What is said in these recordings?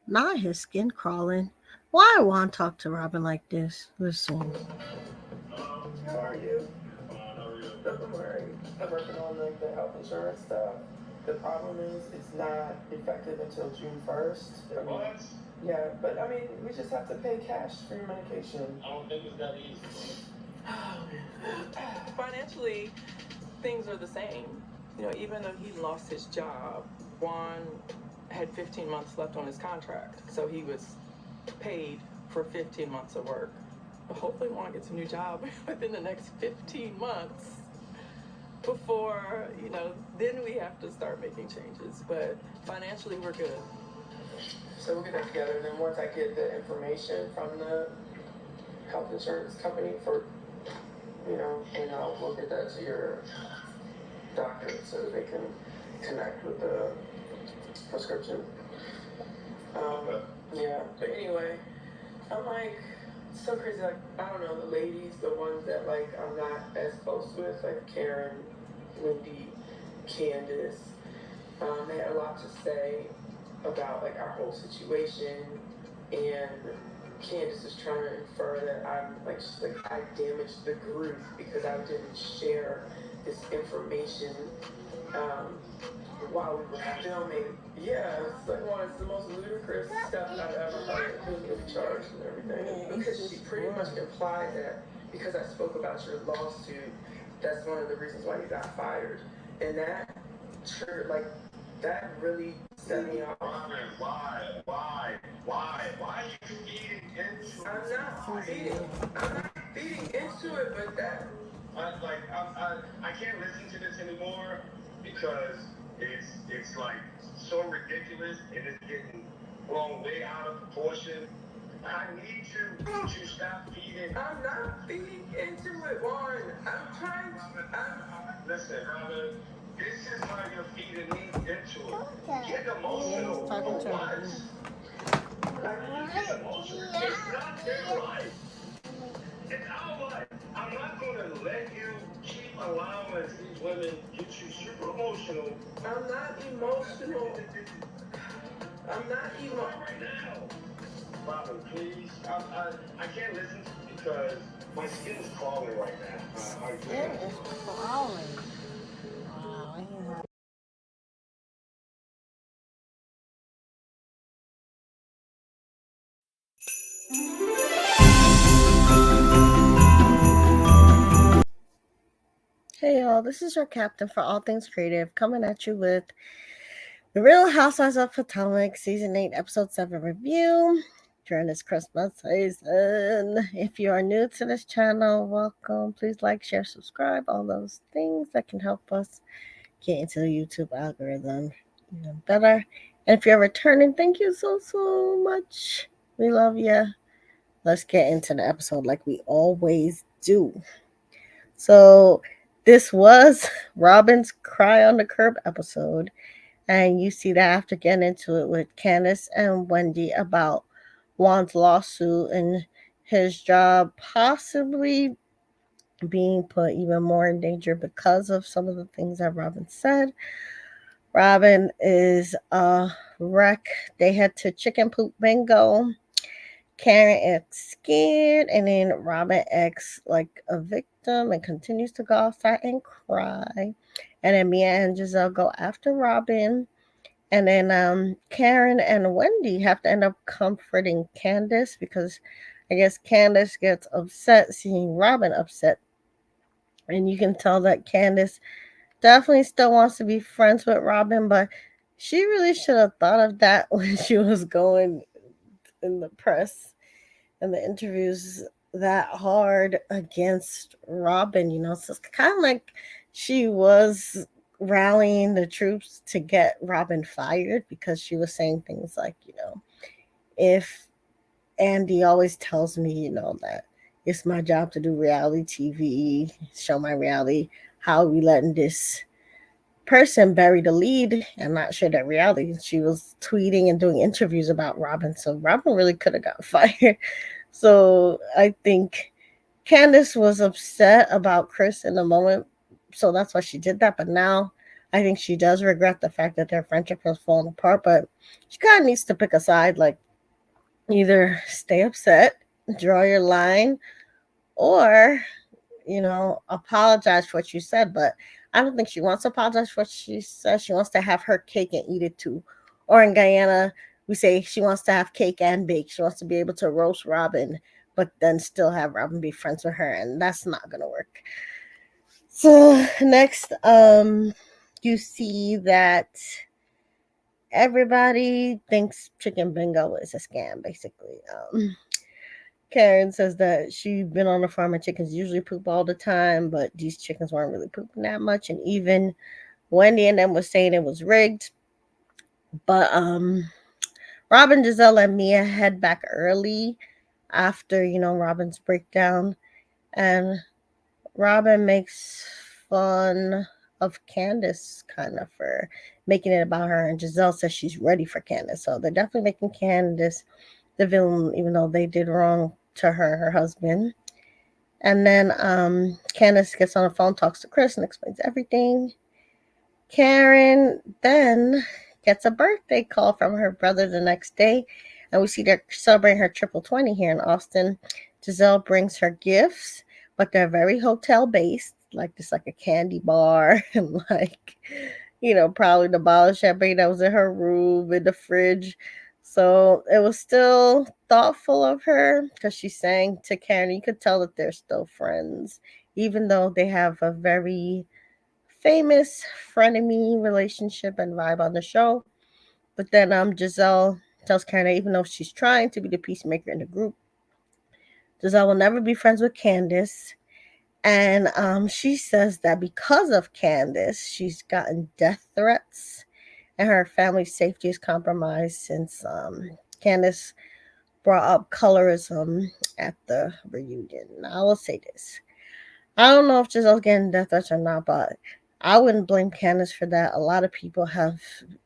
not his skin crawling. Why I want to talk to Robin like this? Listen. How are you? Don't worry. I'm working on like the health insurance stuff. The problem is it's not effective until June 1st. What? Yeah, but I mean, we just have to pay cash for your medication. I don't think it's that easy. Financially, things are the same. Even though he lost his job, Juan had 15 months left on his contract, so he was paid for 15 months of work. But hopefully Juan gets a new job within the next 15 months before, then we have to start making changes. But financially, we're good. So we'll get that together, and then once I get the information from the health insurance company for, and we'll get that to your doctor so that they can connect with the prescription. Yeah, but anyway, I'm like, so crazy, like, I don't know, the ladies, the ones that, like, I'm not as close with, like Karen, Wendy, Candace, they had a lot to say about, like, our whole situation, and Candace is trying to infer that I'm, like, I damaged the group because I didn't share this information, while we were filming. Yeah, it's like it's the most ludicrous stuff I've ever heard. Who's going to be charged and everything? Because she pretty much implied that because I spoke about your lawsuit, that's one of the reasons why you got fired. And that triggered, like, that really set me off. Why are you feeding into it? I'm not feeding into it, but that. I can't listen to this anymore because it's like so ridiculous and it's getting blown way out of proportion. I need to stop feeding. I'm not feeding into it, Warren. I'm trying to. Listen, Robin, this is why you're feeding me into it. Get emotional. Yeah, talking to what? Get emotional. It's not their life. It's our life. I'm not going to let you keep allowing these women get you super emotional. I'm not emotional. I'm not emotional. Right now. Robin, please. I can't listen because my skin is crawling right now. It is crawling. Wow. Hey y'all, this is your captain for all things creative coming at you with the Real Housewives of Potomac Season 8 Episode 7 review during this Christmas season. If you are new to this channel, welcome. Please like, share, subscribe, all those things that can help us get into the YouTube algorithm even better. And if you're returning, thank you so much. We love you. Let's get into the episode like we always do. So, this was Robin's Cry on the Curb episode. And you see that after getting into it with Candace and Wendy about Juan's lawsuit and his job possibly being put even more in danger because of some of the things that Robin said. Robin is a wreck. They head to Chicken Poop Bingo. Karen acts scared, and then Robin acts like a victim and continues to go outside and cry. And then Mia and Giselle go after Robin. And then Karen and Wendy have to end up comforting Candace because I guess Candace gets upset seeing Robin upset. And you can tell that Candace definitely still wants to be friends with Robin, but she really should have thought of that when she was going in the press and the interviews that hard against Robin. So it's kind of like she was rallying the troops to get Robin fired because she was saying things like, if Andy always tells me, that it's my job to do reality TV, show my reality, how are we letting this person bury the lead and not share that reality? She was tweeting and doing interviews about Robin, so Robin really could have got fired. So I think Candace was upset about Chris in the moment, so that's why she did that. But now I think she does regret the fact that their friendship has fallen apart, but she kind of needs to pick a side. Like, either stay upset, draw your line, or, apologize for what you said. But I don't think she wants to apologize for what she said. She wants to have her cake and eat it too. Or in Guyana, we say she wants to have cake and bake. She wants to be able to roast Robin, but then still have Robin be friends with her, and that's not gonna work. So next, you see that everybody thinks chicken bingo is a scam, basically. Karen says that she's been on a farm and chickens usually poop all the time, but these chickens weren't really pooping that much. And even Wendy and them was saying it was rigged. But Robin, Giselle, and Mia head back early after, Robin's breakdown. And Robin makes fun of Candace kind of for making it about her. And Giselle says she's ready for Candace. So they're definitely making Candace the villain, even though they did wrong to her husband. And then Candace gets on the phone, talks to Chris, and explains everything. Karen then gets a birthday call from her brother the next day, and we see they're celebrating her triple 20 here in Austin. Giselle brings her gifts, but they're very hotel based, like just like a candy bar and like, probably the bottle of champagne that was in her room in the fridge. So it was still thoughtful of her because she sang to Karen. You could tell that they're still friends, even though they have a very famous frenemy relationship and vibe on the show. But then Giselle tells Karen that even though she's trying to be the peacemaker in the group, Giselle will never be friends with Candace. And she says that because of Candace, she's gotten death threats and her family's safety is compromised since Candace brought up colorism at the reunion. Now, I will say this. I don't know if Giselle's getting death threats or not, but I wouldn't blame Candace for that. A lot of people have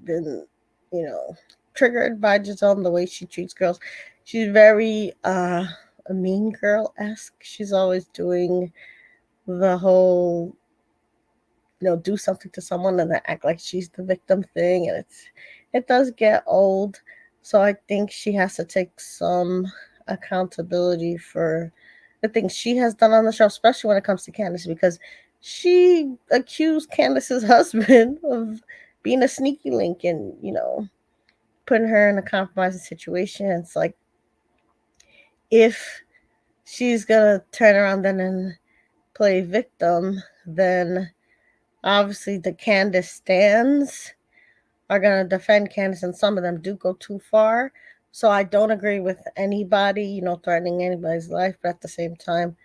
been, you know, triggered by Giselle and the way she treats girls. She's very a mean girl esque. She's always doing the whole, do something to someone and then act like she's the victim thing, and it does get old. So I think she has to take some accountability for the things she has done on the show, especially when it comes to Candace, because she accused Candace's husband of being a sneaky link and, putting her in a compromising situation. It's like, if she's gonna turn around then and play victim, then obviously the Candace stands are going to defend Candace, and some of them do go too far. So I don't agree with anybody, threatening anybody's life, but at the same time,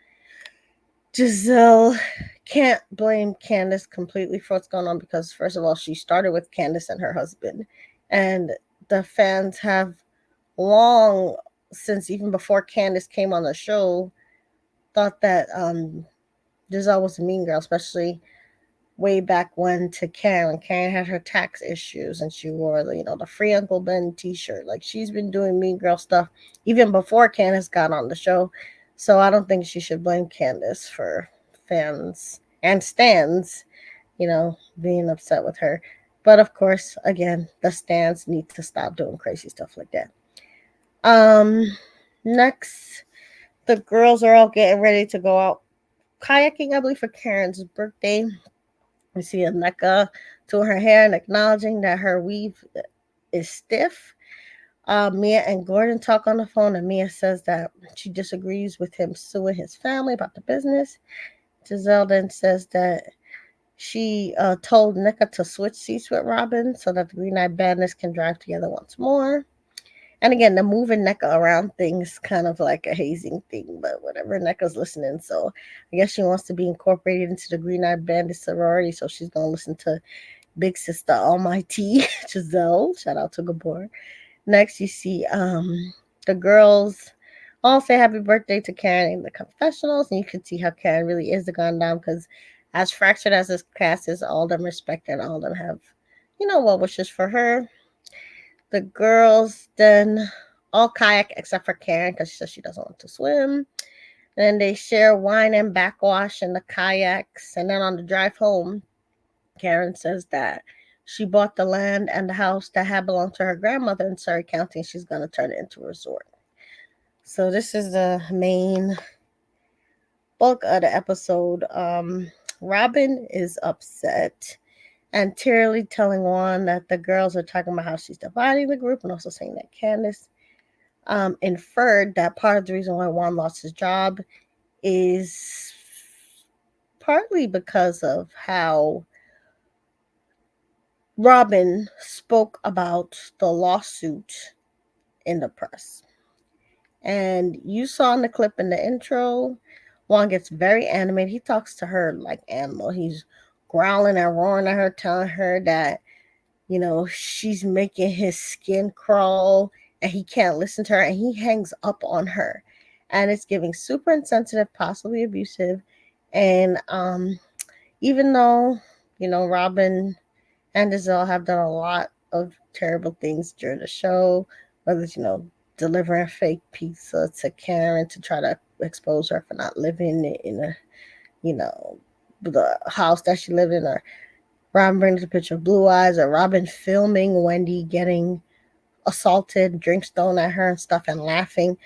Giselle can't blame Candace completely for what's going on because, first of all, she started with Candace and her husband, and the fans have long since, even before Candace came on the show, thought that Giselle was a mean girl, especially way back when to Karen. Karen had her tax issues and she wore the free Uncle Ben t-shirt. Like, she's been doing mean girl stuff even before Candace got on the show. So I don't think she should blame Candace for fans and stands, being upset with her. But of course, again, the stands need to stop doing crazy stuff like that. Um Next, the girls are all getting ready to go out kayaking, I believe, for Karen's birthday. We see Aneka to her hair and acknowledging that her weave is stiff. Mia and Gordon talk on the phone, and Mia says that she disagrees with him suing his family about the business. Giselle then says that she told Nika to switch seats with Robin so that the Green Eyed Bandits can drive together once more. And again, the moving Nika around thing's kind of like a hazing thing, but whatever. Nika's listening, so I guess she wants to be incorporated into the Green Eyed Bandit sorority, so she's gonna listen to Big Sister Almighty Giselle. Shout out to Gabor. Next, you see the girls all say happy birthday to Karen in the confessionals, and you can see how Karen really is the gun down because, as fractured as this cast is, all of them respect her and all of them have, well wishes for her. The girls then all kayak except for Karen because she says she doesn't want to swim. And then they share wine and backwash in the kayaks. And then on the drive home, Karen says that she bought the land and the house that had belonged to her grandmother in Surrey County, and she's going to turn it into a resort. So this is the main bulk of the episode. Robin is upset and tearily telling Juan that the girls are talking about how she's dividing the group, and also saying that Candace inferred that part of the reason why Juan lost his job is partly because of how Robin spoke about the lawsuit in the press. And you saw in the clip in the intro, Juan gets very animated. He talks to her like animal. He's growling and roaring at her, telling her that, she's making his skin crawl and he can't listen to her, and he hangs up on her. And it's giving super insensitive, possibly abusive. And even though, Robin and Giselle have done a lot of terrible things during the show, whether it's, delivering fake pizza to Karen to try to expose her for not living in you know, the house that she lived in, or Robin brings a picture of Blue Eyes, or Robin filming Wendy getting assaulted, drinks thrown at her and stuff, and laughing.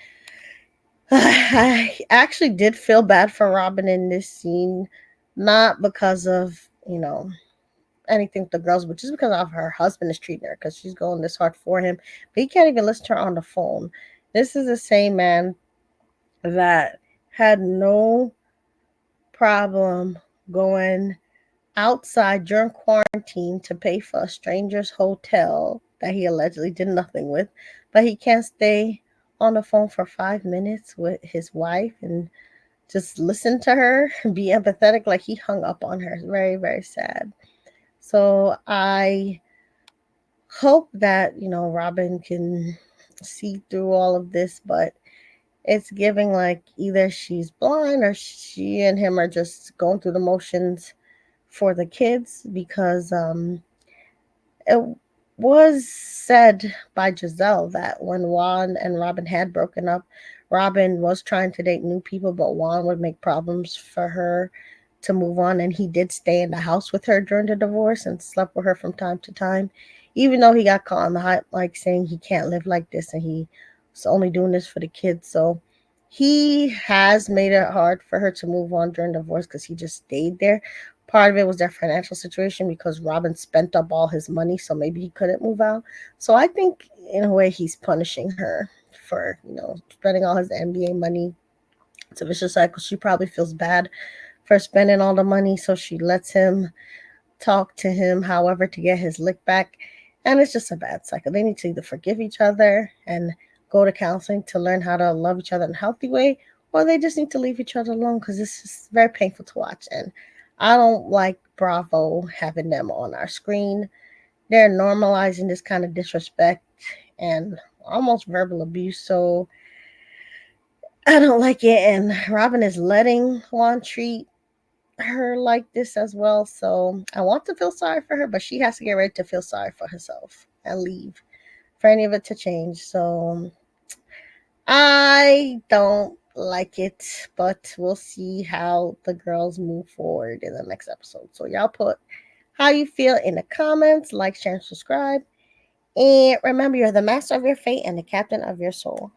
I actually did feel bad for Robin in this scene, not because of, anything with the girls, but just because of her husband is treating her, because she's going this hard for him. But he can't even listen to her on the phone. This is the same man that had no problem going outside during quarantine to pay for a stranger's hotel that he allegedly did nothing with, but he can't stay on the phone for 5 minutes with his wife and just listen to her, be empathetic. Like, he hung up on her. It's very, very sad. So I hope that, Robin can see through all of this, but it's giving like either she's blind or she and him are just going through the motions for the kids, because it was said by Giselle that when Juan and Robin had broken up, Robin was trying to date new people, but Juan would make problems for her to move on. And he did stay in the house with her during the divorce and slept with her from time to time, even though he got caught on the hot like saying he can't live like this and he was only doing this for the kids. So he has made it hard for her to move on during the divorce because he just stayed there. Part of it was their financial situation because Robin spent up all his money, so maybe he couldn't move out. So I think in a way he's punishing her for, spending all his NBA money. It's a vicious cycle. She probably feels bad for spending all the money, so she lets him talk to him, however, to get his lick back. And it's just a bad cycle. They need to either forgive each other and go to counseling to learn how to love each other in a healthy way, or they just need to leave each other alone because it's just very painful to watch. And I don't like Bravo having them on our screen. They're normalizing this kind of disrespect and almost verbal abuse. So I don't like it. And Robin is letting Juan treat her like this as well. So I want to feel sorry for her, but she has to get ready to feel sorry for herself and leave for any of it to change. So I don't like it, but we'll see how the girls move forward in the next episode. So y'all put how you feel in the comments, like, share, and subscribe. And remember, you're the master of your fate and the captain of your soul.